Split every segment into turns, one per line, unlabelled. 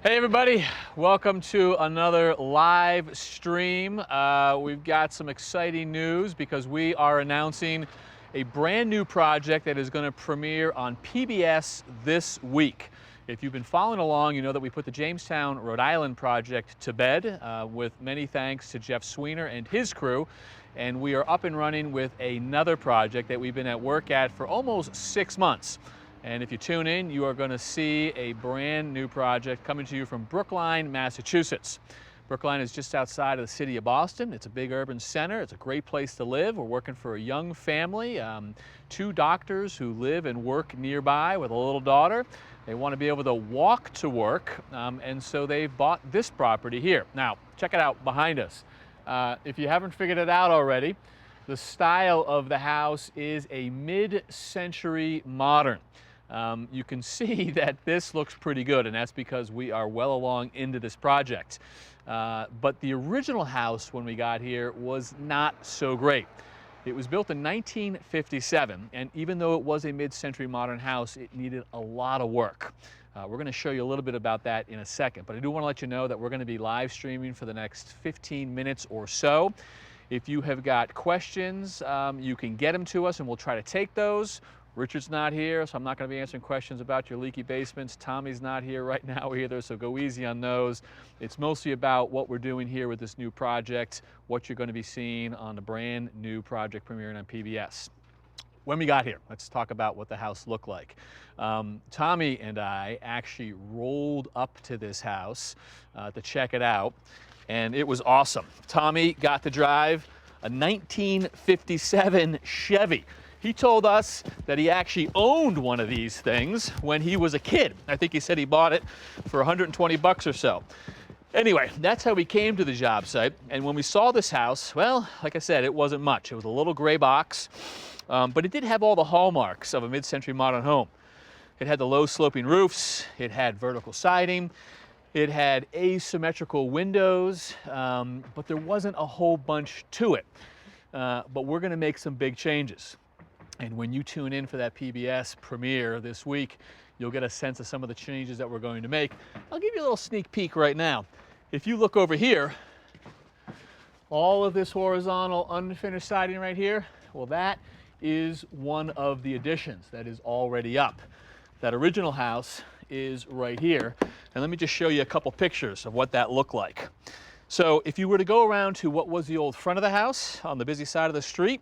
Hey everybody, welcome to another live stream. We've got some exciting news because we are announcing a brand new project that is going to premiere on PBS this week. If you've been following along, you know that we put the Jamestown, Rhode Island project to bed with many thanks to Jeff Sweener and his crew. And we are up and running with another project that we've been at work at for almost 6 months. And if you tune in, you are going to see a brand new project coming to you from Brookline, Massachusetts. Brookline is just outside of the city of Boston. It's a big urban center. It's a great place to live. We're working for a young family, 2 doctors who live and work nearby with a little daughter. They want to be able to walk to work, and so they've bought this property here. Now, check it out behind us. If you haven't figured it out already, the style of the house is a mid-century modern. You can see that this looks pretty good, and that's because we are well along into this project. But the original house when we got here was not so great. It was built in 1957, and even though it was a mid-century modern house, it needed a lot of work. We're going to show you a little bit about that in a second, but I do want to let you know that we're going to be live streaming for the next 15 minutes or so. If you have got questions, you can get them to us and we'll try to take those. Richard's not here, so I'm not going to be answering questions about your leaky basements. Tommy's not here right now either, so go easy on those. It's mostly about what we're doing here with this new project, what you're going to be seeing on the brand new project premiering on PBS. When we got here, let's talk about what the house looked like. Tommy and I actually rolled up to this house to check it out, and it was awesome. Tommy got to drive a 1957 Chevy. He told us that he actually owned one of these things when he was a kid. I think he said he bought it for 120 bucks or so. Anyway, that's how we came to the job site. And when we saw this house, well, like I said, it wasn't much. It was a little gray box, but it did have all the hallmarks of a mid-century modern home. It had the low sloping roofs, it had vertical siding, it had asymmetrical windows, but there wasn't a whole bunch to it. But we're gonna make some big changes. And when you tune in for that PBS premiere this week, you'll get a sense of some of the changes that we're going to make. I'll give you a little sneak peek right now. If you look over here, all of this horizontal unfinished siding right here, well, that is one of the additions that is already up. That original house is right here. And let me just show you a couple pictures of what that looked like. So if you were to go around to what was the old front of the house on the busy side of the street,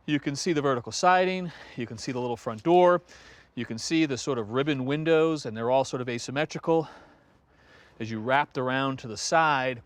you can see the vertical siding, you can see the little front door, you can see the sort of ribbon windows, and they're all sort of asymmetrical. As you wrapped around to the side,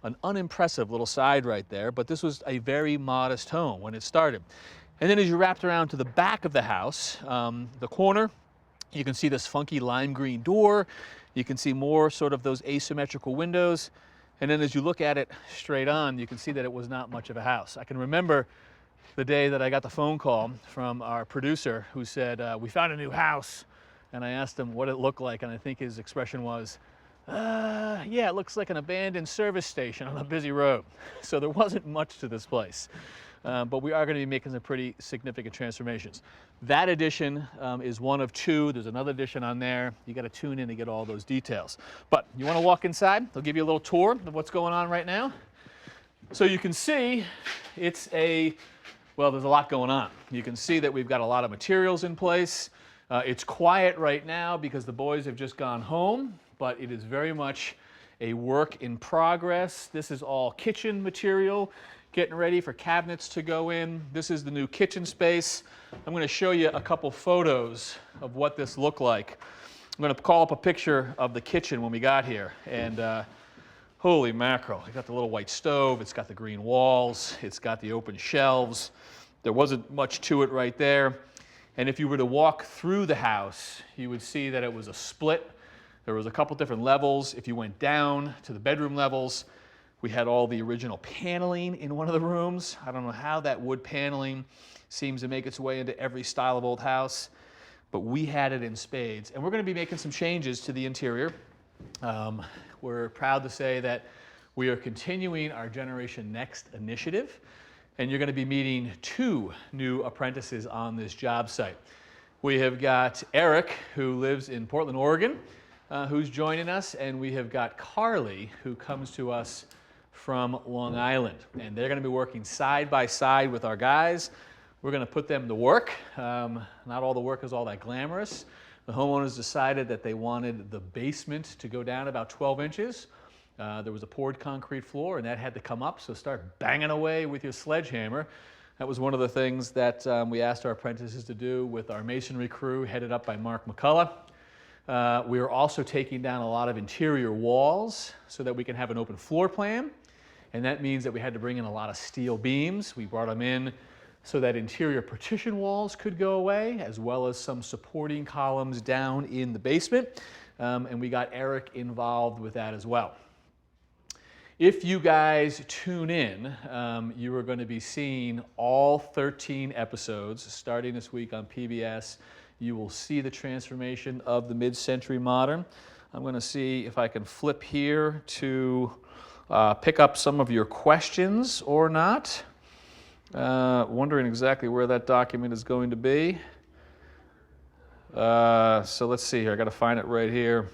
an unimpressive little side right there, but this was a very modest home when it started. And then as you wrapped around to the back of the house, the corner, you can see this funky lime green door, you can see more sort of those asymmetrical windows, and then as you look at it straight on, you can see that it was not much of a house. I can remember the day that I got the phone call from our producer who said, we found a new house. And I asked him what it looked like, and I think his expression was, yeah, it looks like an abandoned service station on a busy road. So there wasn't much to this place. But we are going to be making some pretty significant transformations. That addition is one of 2. There's another addition on there. You got to tune in to get all those details. But you want to walk inside? They'll give you a little tour of what's going on right now. So you can see it's well, there's a lot going on. You can see that we've got a lot of materials in place. It's quiet right now because the boys have just gone home, but it is very much a work in progress. This is all kitchen material, getting ready for cabinets to go in. This is the new kitchen space. I'm going to show you a couple photos of what this looked like. I'm going to call up a picture of the kitchen when we got here, and holy mackerel. It's got the little white stove, it's got the green walls, it's got the open shelves. There wasn't much to it right there. And if you were to walk through the house, you would see that it was a split. There was a couple different levels. If you went down to the bedroom levels, we had all the original paneling in one of the rooms. I don't know how that wood paneling seems to make its way into every style of old house, but we had it in spades. And we're going to be making some changes to the interior. We're proud to say that we are continuing our Generation Next initiative, and you're going to be meeting 2 new apprentices on this job site. We have got Eric, who lives in Portland, Oregon. who's joining us, and we have got Carly, who comes to us from Long Island. And they're going to be working side by side with our guys. We're going to put them to work. Not all the work is all that glamorous. The homeowners decided that they wanted the basement to go down about 12 inches. There was a poured concrete floor, and that had to come up, so start banging away with your sledgehammer. That was one of the things that we asked our apprentices to do with our masonry crew, headed up by Mark McCullough. We are also taking down a lot of interior walls so that we can have an open floor plan, and that means that we had to bring in a lot of steel beams. We brought them in so that interior partition walls could go away, as well as some supporting columns down in the basement, and we got Eric involved with that as well. If you guys tune in, you are going to be seeing all 13 episodes starting this week on PBS. You will see the transformation of the mid-century modern. I'm going to see if I can flip here to pick up some of your questions or not. Wondering exactly where that document is going to be. So let's see here. I got to find it right here.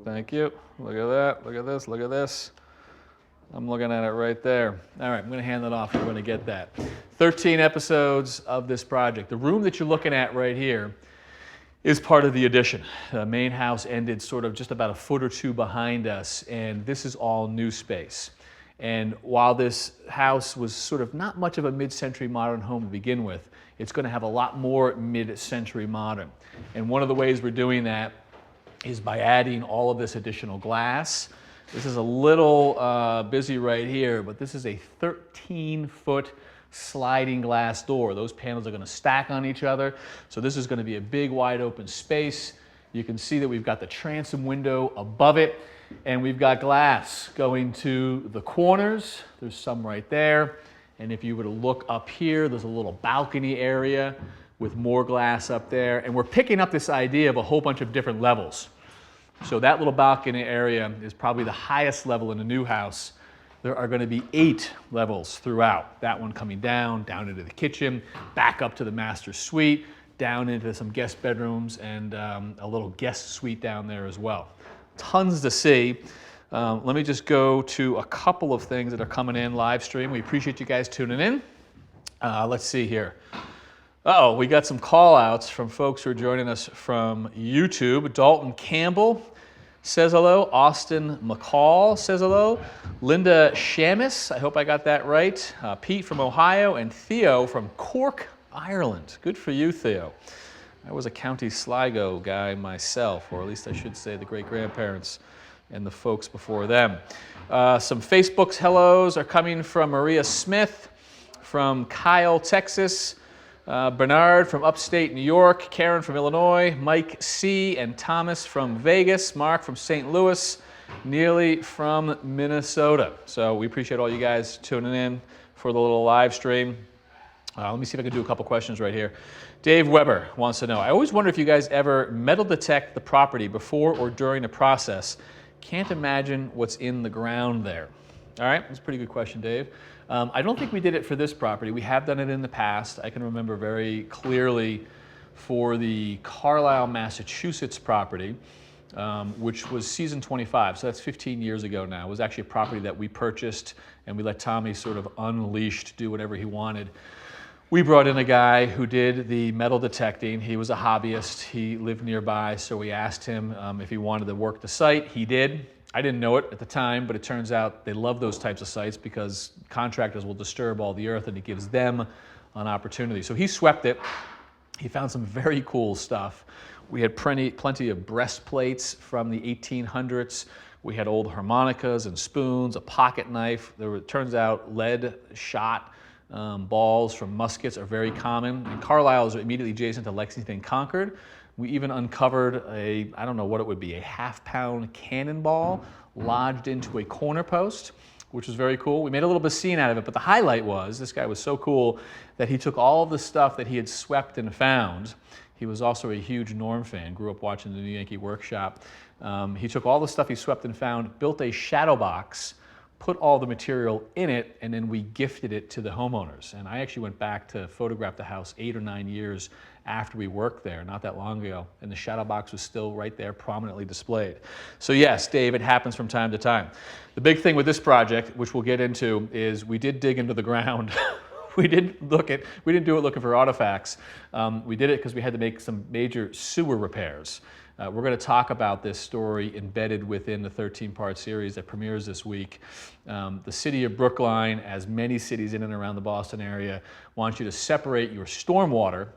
Thank you. Look at that. Look at this. Look at this. I'm looking at it right there. All right, I'm going to hand that off. You're going to get that. 13 episodes of this project. The room that you're looking at right here is part of the addition. The main house ended sort of just about a foot or two behind us, and this is all new space. And while this house was sort of not much of a mid-century modern home to begin with, it's going to have a lot more mid-century modern. And one of the ways we're doing that is by adding all of this additional glass. This is a little busy right here, but this is a 13-foot sliding glass door. Those panels are going to stack on each other, so this is going to be a big, wide open space. You can see that we've got the transom window above it, and we've got glass going to the corners. There's some right there, and if you were to look up here, there's a little balcony area with more glass up there, and we're picking up this idea of a whole bunch of different levels. So that little balcony area is probably the highest level in a new house. There are going to be 8 levels throughout. That one coming down into the kitchen, back up to the master suite, down into some guest bedrooms, and a little guest suite down there as well. Tons to see. Let me just go to a couple of things that are coming in live stream. We appreciate you guys tuning in. Let's see here. Uh-oh, we got some call outs from folks who are joining us from YouTube. Dalton Campbell says hello. Austin McCall says hello. Linda Shamus, I hope I got that right. Pete from Ohio, and Theo from Cork, Ireland. Good for you, Theo. I was a County Sligo guy myself, or at least I should say the great-grandparents and the folks before them. Some Facebook's hellos are coming from Maria Smith, from Kyle, Texas, Bernard from upstate New York, Karen from Illinois, Mike C. and Thomas from Vegas, Mark from St. Louis, Neely from Minnesota. So we appreciate all you guys tuning in for the little live stream. Let me see if I can do a couple questions right here. Dave Weber wants to know, I always wonder if you guys ever metal detect the property before or during the process. Can't imagine what's in the ground there. All right, that's a pretty good question, Dave. I don't think we did it for this property. We have done it in the past. I can remember very clearly for the Carlisle, Massachusetts property, which was season 25, so that's 15 years ago now. It was actually a property that we purchased, and we let Tommy sort of unleashed, do whatever he wanted. We brought in a guy who did the metal detecting. He was a hobbyist. He lived nearby, so we asked him if he wanted to work the site. He did. I didn't know it at the time, but it turns out they love those types of sites because contractors will disturb all the earth, and it gives them an opportunity. So he swept it. He found some very cool stuff. We had plenty of breastplates from the 1800s. We had old harmonicas and spoons, a pocket knife. It turns out lead shot balls from muskets are very common. And Carlisle is immediately adjacent to Lexington and Concord. We even uncovered I don't know what it would be, a half-pound cannonball lodged into a corner post, which was very cool. We made a little bit of scene out of it, but the highlight was, this guy was so cool that he took all of the stuff that he had swept and found. He was also a huge Norm fan, grew up watching the New Yankee Workshop. He took all the stuff he swept and found, built a shadow box, put all the material in it, and then we gifted it to the homeowners. And I actually went back to photograph the house 8 or 9 years after we worked there not that long ago, and the shadow box was still right there prominently displayed. So yes, Dave, it happens from time to time. The big thing with this project, which we'll get into, is we did dig into the ground. We didn't do it looking for artifacts. We did it because we had to make some major sewer repairs. We're going to talk about this story embedded within the 13-part series that premieres this week. The city of Brookline, as many cities in and around the Boston area, wants you to separate your stormwater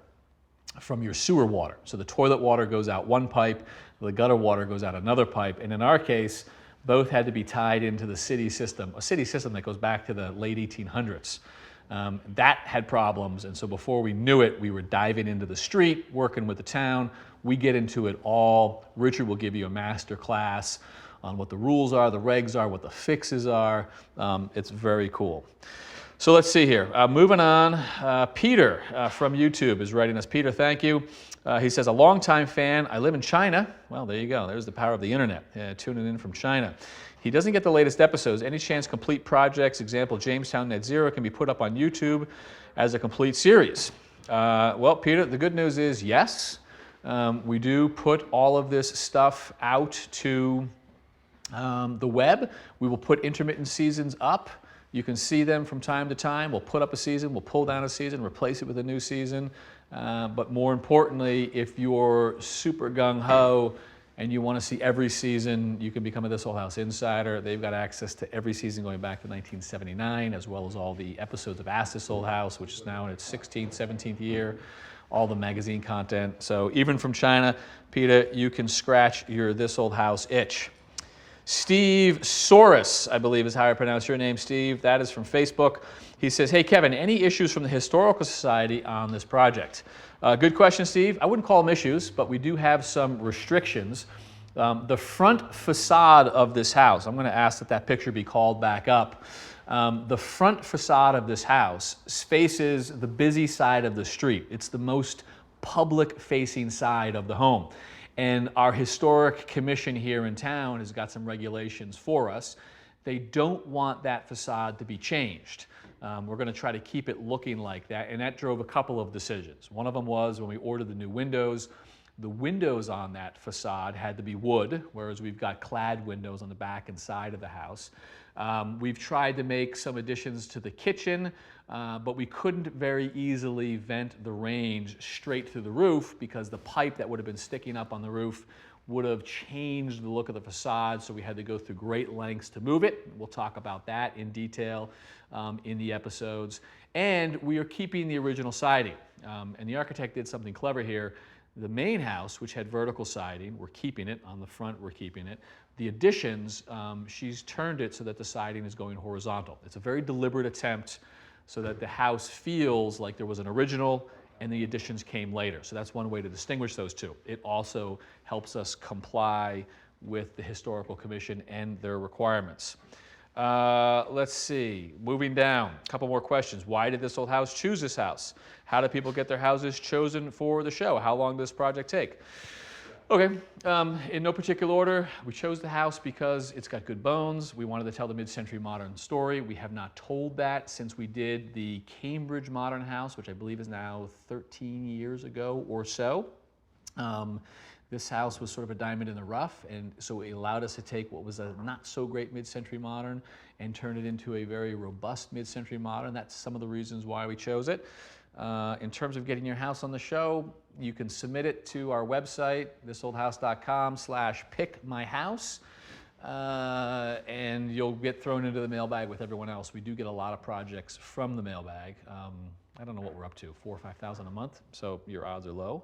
from your sewer water. So the toilet water goes out one pipe, the gutter water goes out another pipe, and in our case, both had to be tied into the city system, a city system that goes back to the late 1800s. That had problems, and so before we knew it, we were diving into the street, working with the town. We get into it all. Richard will give you a master class on what the rules are, the regs are, what the fixes are. It's very cool. So let's see here. Moving on, Peter from YouTube is writing us. Peter, thank you. He says, a longtime fan. I live in China. Well, there you go. There's the power of the internet, tuning in from China. He doesn't get the latest episodes. Any chance complete projects, example Jamestown Net Zero, can be put up on YouTube as a complete series? Well, Peter, the good news is yes. We do put all of this stuff out to the web. We will put intermittent seasons up. You can see them from time to time. We'll put up a season, we'll pull down a season, replace it with a new season. But more importantly, if you're super gung-ho and you want to see every season, you can become a This Old House Insider. They've got access to every season going back to 1979, as well as all the episodes of Ask This Old House, which is now in its 16th, 17th year, all the magazine content. So even from China, Peter, you can scratch your This Old House itch. Steve Soros, I believe is how I pronounce your name, Steve. That is from Facebook. He says, hey, Kevin, any issues from the Historical Society on this project? Good question, Steve. I wouldn't call them issues, but we do have some restrictions. The front facade of this house, I'm going to ask that that picture be called back up. The front facade of this house faces the busy side of the street. It's the most public-facing side of the home. And our historic commission here in town has got some regulations for us. They don't want that facade to be changed. We're going to try to keep it looking like that, and that drove a couple of decisions. One of them was when we ordered the new windows, the windows on that facade had to be wood, whereas we've got clad windows on the back and side of the house. We've tried to make some additions to the kitchen, but we couldn't very easily vent the range straight through the roof because the pipe that would have been sticking up on the roof would have changed the look of the facade, so we had to go through great lengths to move it. We'll talk about that in detail in the episodes. And we are keeping the original siding. And the architect did something clever here. The main house, which had vertical siding, we're keeping it. On the front, we're keeping it. The additions, she's turned it so that the siding is going horizontal. It's a very deliberate attempt so that the house feels like there was an original and the additions came later. So that's one way to distinguish those two. It also helps us comply with the Historical Commission and their requirements. Let's see, moving down, a couple more questions. Why did This Old House choose this house? How do people get their houses chosen for the show? How long does this project take? Okay, in no particular order, we chose the house because it's got good bones. We wanted to tell the mid-century modern story. We have not told that since we did the Cambridge Modern House, which I believe is now 13 years ago or so. This house was sort of a diamond in the rough, and so it allowed us to take what was a not so great mid-century modern and turn it into a very robust mid-century modern. That's some of the reasons why we chose it. In terms of getting your house on the show, you can submit it to our website, thisoldhouse.com/pickmyhouse, and you'll get thrown into the mailbag with everyone else. We do get a lot of projects from the mailbag. I don't know what we're up to, 4,000 or 5,000 a month, so your odds are low,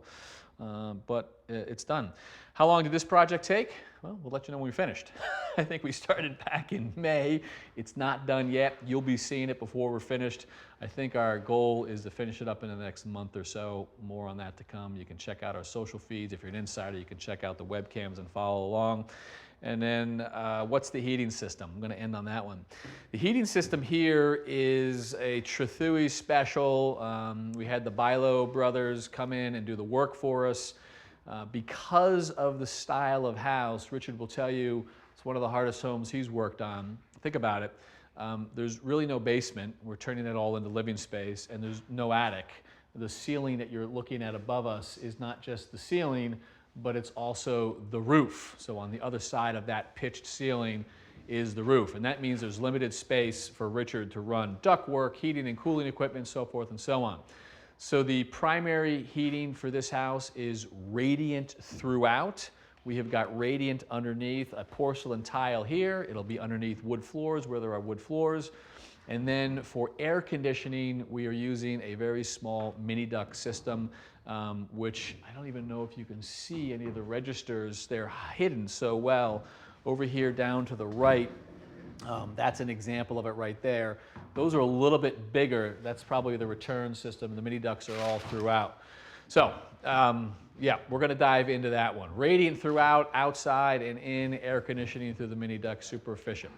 but it's done. How long did this project take? Well, we'll let you know when we finished. I think we started back in May. It's not done yet. You'll be seeing it before we're finished. I think our goal is to finish it up in the next month or so. More on that to come. You can check out our social feeds. If you're an insider, you can check out the webcams and follow along. And then what's the heating system? I'm going to end on that one. The heating system here is a Trethui special. We had the Bilo brothers come in and do the work for us. Because of the style of house, Richard will tell you it's one of the hardest homes he's worked on. Think about it. There's really no basement. We're turning it all into living space, and there's no attic. the ceiling that you're looking at above us is not just the ceiling, but it's also the roof. So on the other side of that pitched ceiling is the roof. And that means there's limited space for Richard to run ductwork, heating and cooling equipment, so forth and so on. So the primary heating for this house is radiant throughout. We have got radiant underneath a porcelain tile here. It'll be underneath wood floors where there are wood floors. And then for air conditioning, we are using a very small mini duct system, which I don't even know if you can see any of the registers. They're hidden so well. Over here down to the right, that's an example of it right there. Those are a little bit bigger. That's probably the return system. The mini ducts are all throughout. So yeah, we're going to dive into that one. Radiant throughout, outside and in, air conditioning through the mini duct, super efficient.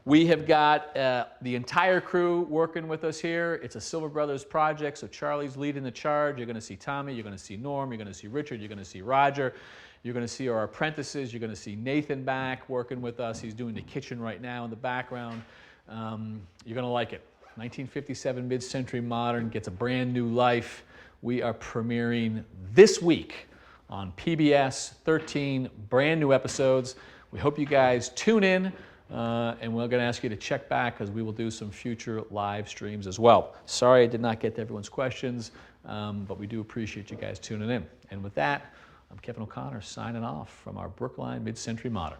We have got the entire crew working with us here. It's a Silver Brothers project, so Charlie's leading the charge. You're going to see Tommy, you're going to see Norm, you're going to see Richard, you're going to see Roger. You're going to see our apprentices. You're going to see Nathan back working with us. He's doing the kitchen right now in the background. You're going to like it. 1957 mid-century modern gets a brand new life. We are premiering this week on PBS, 13 brand new episodes. We hope you guys tune in, and we're going to ask you to check back because we will do some future live streams as well. Sorry I did not get to everyone's questions, but we do appreciate you guys tuning in. And with that, I'm Kevin O'Connor signing off from our Brookline Mid-Century Modern.